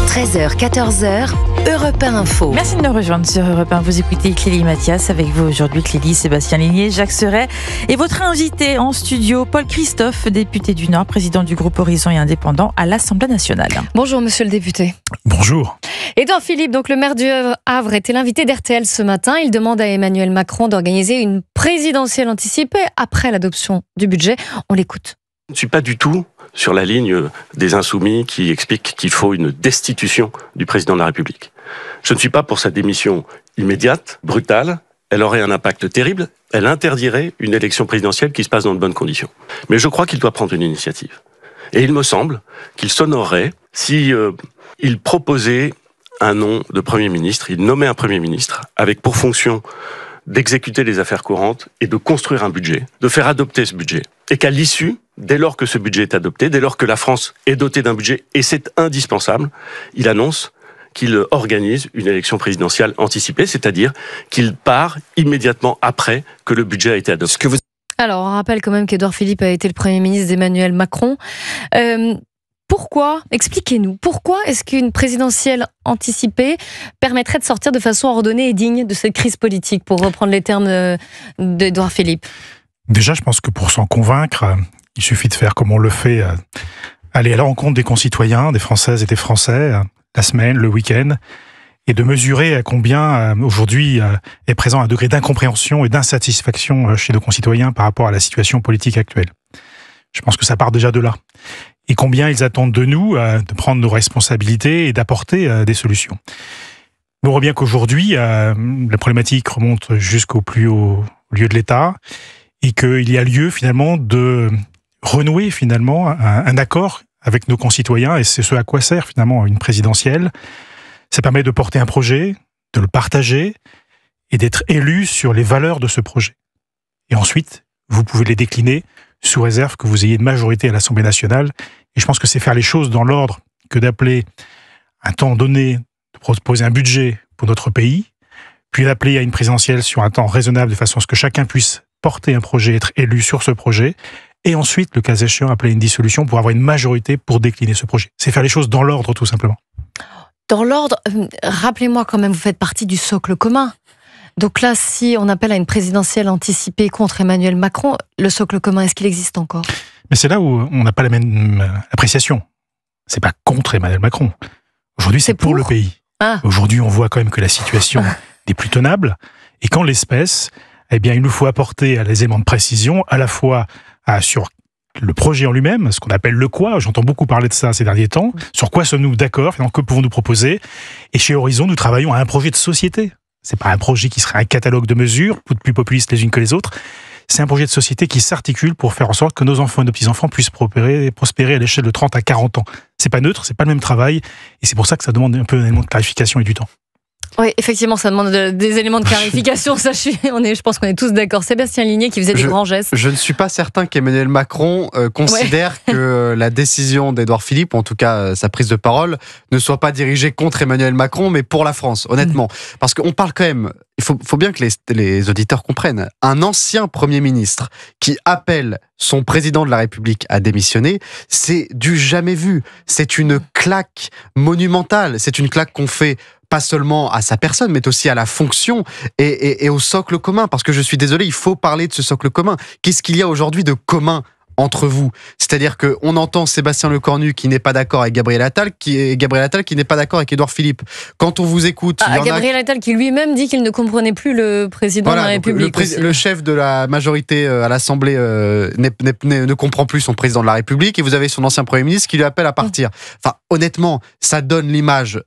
13h, 14h, Europe 1 Info. Merci de nous rejoindre sur Europe 1. Vous écoutez Clélie Mathias avec vous aujourd'hui, Clélie, Sébastien Ligné, Jacques Serret et votre invité en studio, Paul Christophe, député du Nord, président du groupe Horizon et indépendant à l'Assemblée nationale. Bonjour monsieur le député. Bonjour. Édouard Philippe, donc le maire du Havre, était l'invité d'RTL ce matin. Il demande à Emmanuel Macron d'organiser une présidentielle anticipée après l'adoption du budget. On l'écoute. Je ne suis pas du tout sur la ligne des Insoumis qui expliquent qu'il faut une destitution du président de la République. Je ne suis pas pour sa démission immédiate, brutale. Elle aurait un impact terrible. Elle interdirait une élection présidentielle qui se passe dans de bonnes conditions. Mais je crois qu'il doit prendre une initiative. Et il me semble qu'il s'honorerait si il proposait un nom de Premier ministre, il nommait un Premier ministre avec pour fonction d'exécuter les affaires courantes et de construire un budget, de faire adopter ce budget. Et qu'à l'issue, dès lors que ce budget est adopté, dès lors que la France est dotée d'un budget, et c'est indispensable, il annonce qu'il organise une élection présidentielle anticipée, c'est-à-dire qu'il part immédiatement après que le budget a été adopté. Alors, on rappelle quand même qu'Édouard Philippe a été le Premier ministre d'Emmanuel Macron. Pourquoi, expliquez-nous, pourquoi est-ce qu'une présidentielle anticipée permettrait de sortir de façon ordonnée et digne de cette crise politique, pour reprendre les termes d'Édouard Philippe ? Déjà, je pense que pour s'en convaincre, il suffit de faire comme on le fait, aller à la rencontre des concitoyens, des Françaises et des Français, la semaine, le week-end, et de mesurer à combien aujourd'hui est présent un degré d'incompréhension et d'insatisfaction chez nos concitoyens par rapport à la situation politique actuelle. Je pense que ça part déjà de là. Et combien ils attendent de nous de prendre nos responsabilités et d'apporter des solutions. On voit bien qu'aujourd'hui, la problématique remonte jusqu'au plus haut lieu de l'État et qu'il y a lieu finalement de renouer finalement un accord avec nos concitoyens, et c'est ce à quoi sert finalement une présidentielle. Ça permet de porter un projet, de le partager et d'être élu sur les valeurs de ce projet. Et ensuite, vous pouvez les décliner sous réserve que vous ayez une majorité à l'Assemblée nationale. Et je pense que c'est faire les choses dans l'ordre que d'appeler un temps donné, de proposer un budget pour notre pays, puis d'appeler à une présidentielle sur un temps raisonnable de façon à ce que chacun puisse porter un projet, être élu sur ce projet, et ensuite, le cas échéant, appeler une dissolution pour avoir une majorité pour décliner ce projet. C'est faire les choses dans l'ordre, tout simplement. Dans l'ordre, rappelez-moi quand même, vous faites partie du socle commun. Donc là, si on appelle à une présidentielle anticipée contre Emmanuel Macron, le socle commun, est-ce qu'il existe encore ? Mais c'est là où on n'a pas la même appréciation. C'est pas contre Emmanuel Macron. Aujourd'hui, c'est pour le pays. Ah. Aujourd'hui, on voit quand même que la situation n'est plus tenable, et qu'en l'espèce, eh bien, il nous faut apporter les éléments de précision, à la fois sur le projet en lui-même, ce qu'on appelle le quoi, j'entends beaucoup parler de ça ces derniers temps, sur quoi sommes-nous d'accord, que pouvons-nous proposer, et chez Horizon, nous travaillons à un projet de société. C'est pas un projet qui serait un catalogue de mesures, toutes plus populistes les unes que les autres. C'est un projet de société qui s'articule pour faire en sorte que nos enfants et nos petits-enfants puissent prospérer à l'échelle de 30 à 40 ans. C'est pas neutre, c'est pas le même travail, et c'est pour ça que ça demande un peu un élément de clarification et du temps. Oui, effectivement, ça demande des éléments de clarification. Je pense qu'on est tous d'accord. Sébastien Ligné qui faisait des grands gestes. Je ne suis pas certain qu'Emmanuel Macron considère que la décision d'Édouard Philippe, ou en tout cas sa prise de parole, ne soit pas dirigée contre Emmanuel Macron, mais pour la France, honnêtement. Parce qu'on parle quand même, il faut bien que les auditeurs comprennent, un ancien Premier ministre qui appelle son président de la République à démissionner, c'est du jamais vu. C'est une claque monumentale. C'est une claque qu'on fait pas seulement à sa personne, mais aussi à la fonction et au socle commun. Parce que je suis désolé, il faut parler de ce socle commun. Qu'est-ce qu'il y a aujourd'hui de commun entre vous? C'est-à-dire qu'on entend Sébastien Lecornu qui n'est pas d'accord avec Gabriel Attal, qui n'est pas d'accord avec Édouard Philippe. Quand on vous écoute... Gabriel Attal qui lui-même dit qu'il ne comprenait plus le président de la République. Le chef de la majorité à l'Assemblée ne comprend plus son président de la République, et vous avez son ancien Premier ministre qui lui appelle à partir. Enfin, honnêtement, ça donne l'image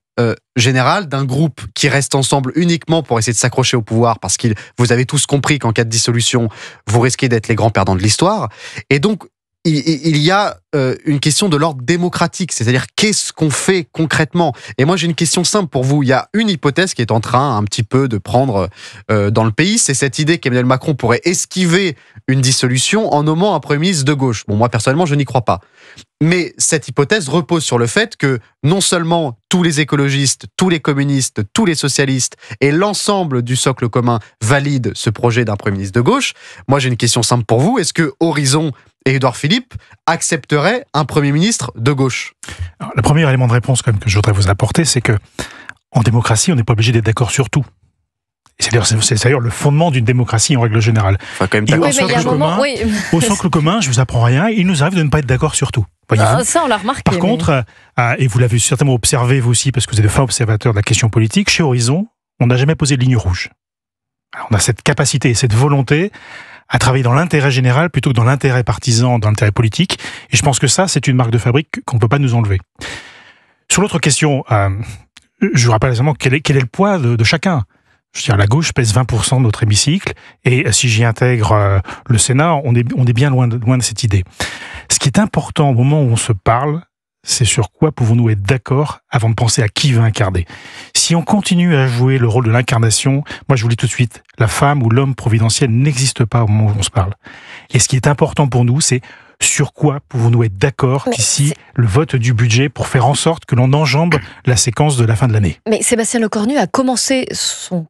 générale d'un groupe qui reste ensemble uniquement pour essayer de s'accrocher au pouvoir, parce que vous avez tous compris qu'en cas de dissolution, vous risquez d'être les grands perdants de l'histoire. Et donc, il y a une question de l'ordre démocratique, c'est-à-dire qu'est-ce qu'on fait concrètement. Et moi j'ai une question simple pour vous. Il y a une hypothèse qui est en train un petit peu de prendre dans le pays, c'est cette idée qu'Emmanuel Macron pourrait esquiver une dissolution en nommant un Premier ministre de gauche. Bon, moi personnellement je n'y crois pas. Mais cette hypothèse repose sur le fait que non seulement tous les écologistes, tous les communistes, tous les socialistes et l'ensemble du socle commun valident ce projet d'un Premier ministre de gauche. Moi j'ai une question simple pour vous. Est-ce que Horizon et Édouard Philippe accepterait un Premier ministre de gauche? Alors, le premier élément de réponse quand même, que je voudrais vous apporter, c'est que en démocratie, on n'est pas obligé d'être d'accord sur tout. C'est d'ailleurs le fondement d'une démocratie en règle générale. Enfin, quand même Et d'accord. au socle commun, je vous apprends rien, il nous arrive de ne pas être d'accord sur tout. Ça, on l'a remarqué. Par contre, et vous l'avez certainement observé vous aussi, parce que vous êtes de fins observateurs de la question politique, chez Horizon, on n'a jamais posé de ligne rouge. Alors, on a cette capacité et cette volonté à travailler dans l'intérêt général plutôt que dans l'intérêt partisan, dans l'intérêt politique. Et je pense que ça, c'est une marque de fabrique qu'on ne peut pas nous enlever. Sur l'autre question, je vous rappelle récemment quel est le poids de chacun. Je veux dire, la gauche pèse 20% de notre hémicycle, et si j'y intègre le Sénat, on est bien loin de cette idée. Ce qui est important au moment où on se parle, c'est sur quoi pouvons-nous être d'accord avant de penser à qui va incarner. Si on continue à jouer le rôle de l'incarnation, moi je vous le dis tout de suite, la femme ou l'homme providentiel n'existe pas au moment où on se parle. Et ce qui est important pour nous, c'est sur quoi pouvons-nous être d'accord d'ici le vote du budget pour faire en sorte que l'on enjambe la séquence de la fin de l'année. Mais Sébastien Lecornu a commencé sa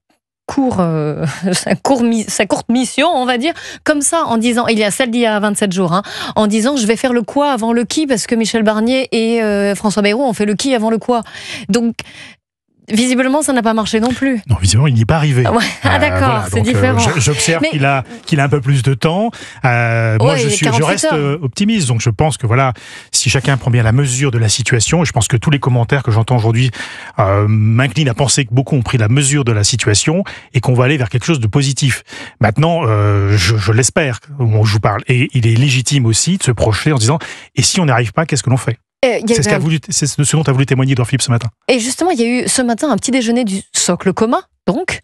courte mission, on va dire, comme ça, en disant, il y a celle d'il y a 27 jours, en disant je vais faire le quoi avant le qui, parce que Michel Barnier et François Bayrou ont fait le qui avant le quoi. Donc, visiblement, ça n'a pas marché non plus. Non, visiblement, il n'y est pas arrivé. Ouais. D'accord, voilà, c'est différent. J'observe qu'il a un peu plus de temps. Moi, je reste optimiste. Donc, je pense que voilà, si chacun prend bien la mesure de la situation, et je pense que tous les commentaires que j'entends aujourd'hui m'inclinent à penser que beaucoup ont pris la mesure de la situation et qu'on va aller vers quelque chose de positif. Maintenant, je l'espère, au moment où je vous parle. Et il est légitime aussi de se projeter en disant, et si on n'y arrive pas, qu'est-ce que l'on fait ? C'est ce dont a voulu témoigner Édouard Philippe ce matin. Et justement, il y a eu ce matin un petit déjeuner du socle commun, donc.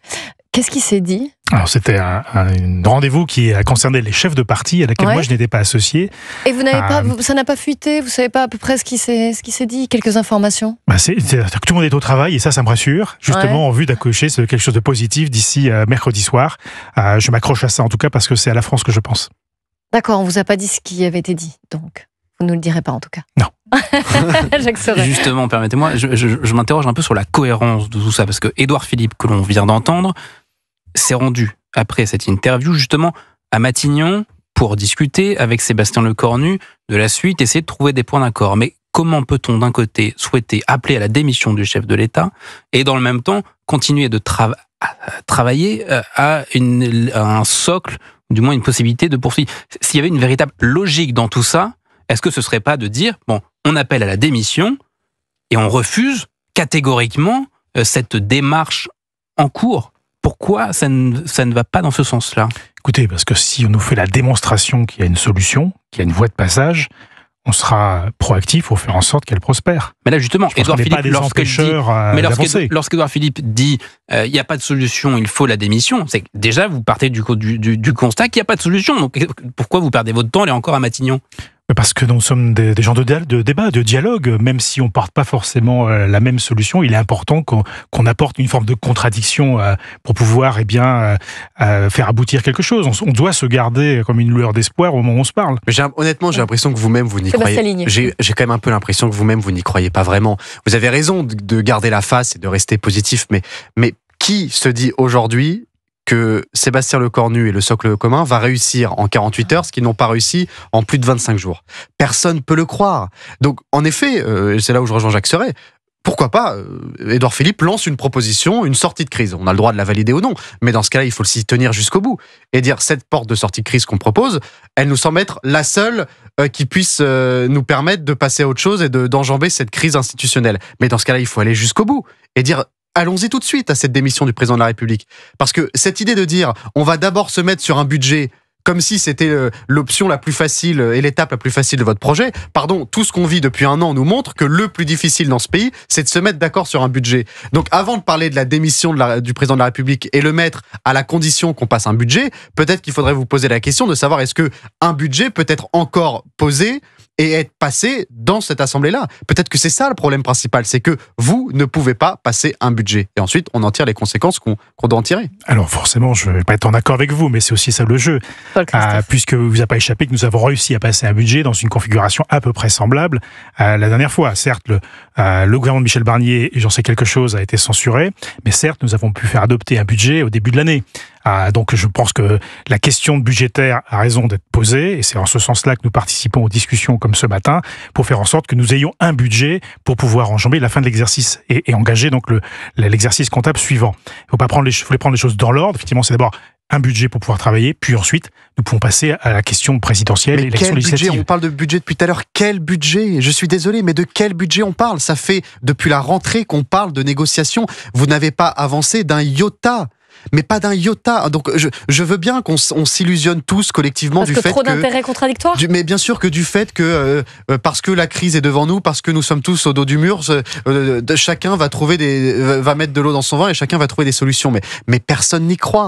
Qu'est-ce qui s'est dit ? Alors, c'était un rendez-vous qui a concerné les chefs de parti, à laquelle moi je n'étais pas associé. Et vous n'avez pas, ça n'a pas fuité ? Vous savez pas à peu près ce qui s'est dit ? Quelques informations ? Tout le monde est au travail, et ça me rassure, justement en vue d'accoucher quelque chose de positif d'ici mercredi soir. Je m'accroche à ça en tout cas, parce que c'est à la France que je pense. D'accord, on vous a pas dit ce qui avait été dit, donc vous ne le direz pas en tout cas. Non. Jacques Serret. Justement, permettez-moi, je m'interroge un peu sur la cohérence de tout ça, parce que Édouard Philippe, que l'on vient d'entendre, s'est rendu, après cette interview, justement, à Matignon, pour discuter avec Sébastien Lecornu de la suite, essayer de trouver des points d'accord. Mais comment peut-on, d'un côté, souhaiter appeler à la démission du chef de l'État, et dans le même temps, continuer de travailler à un socle, ou du moins une possibilité de poursuivre ? S'il y avait une véritable logique dans tout ça, est-ce que ce serait pas de dire, bon, on appelle à la démission et on refuse catégoriquement cette démarche en cours ? Pourquoi ça ne va pas dans ce sens-là ? Écoutez, parce que si on nous fait la démonstration qu'il y a une solution, qu'il y a une voie de passage, on sera proactif pour faire en sorte qu'elle prospère. Mais là, justement, Édouard Philippe, lorsqu'Édouard Philippe dit il n'y a pas de solution, il faut la démission, c'est que déjà, vous partez du constat qu'il n'y a pas de solution. Donc, pourquoi vous perdez votre temps, aller encore à Matignon ? Parce que nous sommes des gens de débat, de dialogue, même si on ne porte pas forcément la même solution, il est important qu'on apporte une forme de contradiction pour pouvoir faire aboutir quelque chose. On doit se garder comme une lueur d'espoir au moment où on se parle. Mais honnêtement, j'ai l'impression que vous-même, vous n'y croyez. J'ai quand même un peu l'impression que vous-même, vous n'y croyez pas vraiment. Vous avez raison de garder la face et de rester positif, mais qui se dit aujourd'hui que Sébastien Lecornu et le socle commun va réussir en 48 heures ce qu'ils n'ont pas réussi en plus de 25 jours. Personne ne peut le croire. Donc, en effet, c'est là où je rejoins Jacques Serret, pourquoi pas, Édouard Philippe lance une proposition, une sortie de crise. On a le droit de la valider ou non, mais dans ce cas-là, il faut s'y tenir jusqu'au bout. Et dire, cette porte de sortie de crise qu'on propose, elle nous semble être la seule qui puisse nous permettre de passer à autre chose et d'enjamber cette crise institutionnelle. Mais dans ce cas-là, il faut aller jusqu'au bout et dire, allons-y tout de suite à cette démission du président de la République. Parce que cette idée de dire, on va d'abord se mettre sur un budget comme si c'était l'option la plus facile et l'étape la plus facile de votre projet. Pardon, tout ce qu'on vit depuis un an nous montre que le plus difficile dans ce pays, c'est de se mettre d'accord sur un budget. Donc avant de parler de la démission du président de la République et le mettre à la condition qu'on passe un budget, peut-être qu'il faudrait vous poser la question de savoir est-ce que un budget peut être encore posé et être passé dans cette assemblée-là. Peut-être que c'est ça le problème principal, c'est que vous ne pouvez pas passer un budget. Et ensuite, on en tire les conséquences qu'on doit en tirer. Alors forcément, je ne vais pas être en accord avec vous, mais c'est aussi ça le jeu. Puisque vous a pas échappé que nous avons réussi à passer un budget dans une configuration à peu près semblable à la dernière fois. Certes, le gouvernement de Michel Barnier, et j'en sais quelque chose, a été censuré, mais certes, nous avons pu faire adopter un budget au début de l'année. Donc je pense que la question budgétaire a raison d'être posée, et c'est en ce sens-là que nous participons aux discussions comme ce matin, pour faire en sorte que nous ayons un budget pour pouvoir enjamber la fin de l'exercice et engager donc l'exercice comptable suivant. Il faut prendre les choses dans l'ordre. Effectivement, c'est d'abord un budget pour pouvoir travailler, puis ensuite, nous pouvons passer à la question présidentielle et élection législative. On parle de budget depuis tout à l'heure. Quel budget? Je suis désolé, mais de quel budget on parle? Ça fait depuis la rentrée qu'on parle de négociations. Vous n'avez pas avancé d'un iota. Mais pas d'un iota. Donc je veux bien qu'on s'illusionne tous collectivement parce du que fait trop d'intérêts contradictoires. Mais bien sûr que du fait que parce que la crise est devant nous, parce que nous sommes tous au dos du mur, chacun va mettre de l'eau dans son vin et chacun va trouver des solutions. Mais personne n'y croit.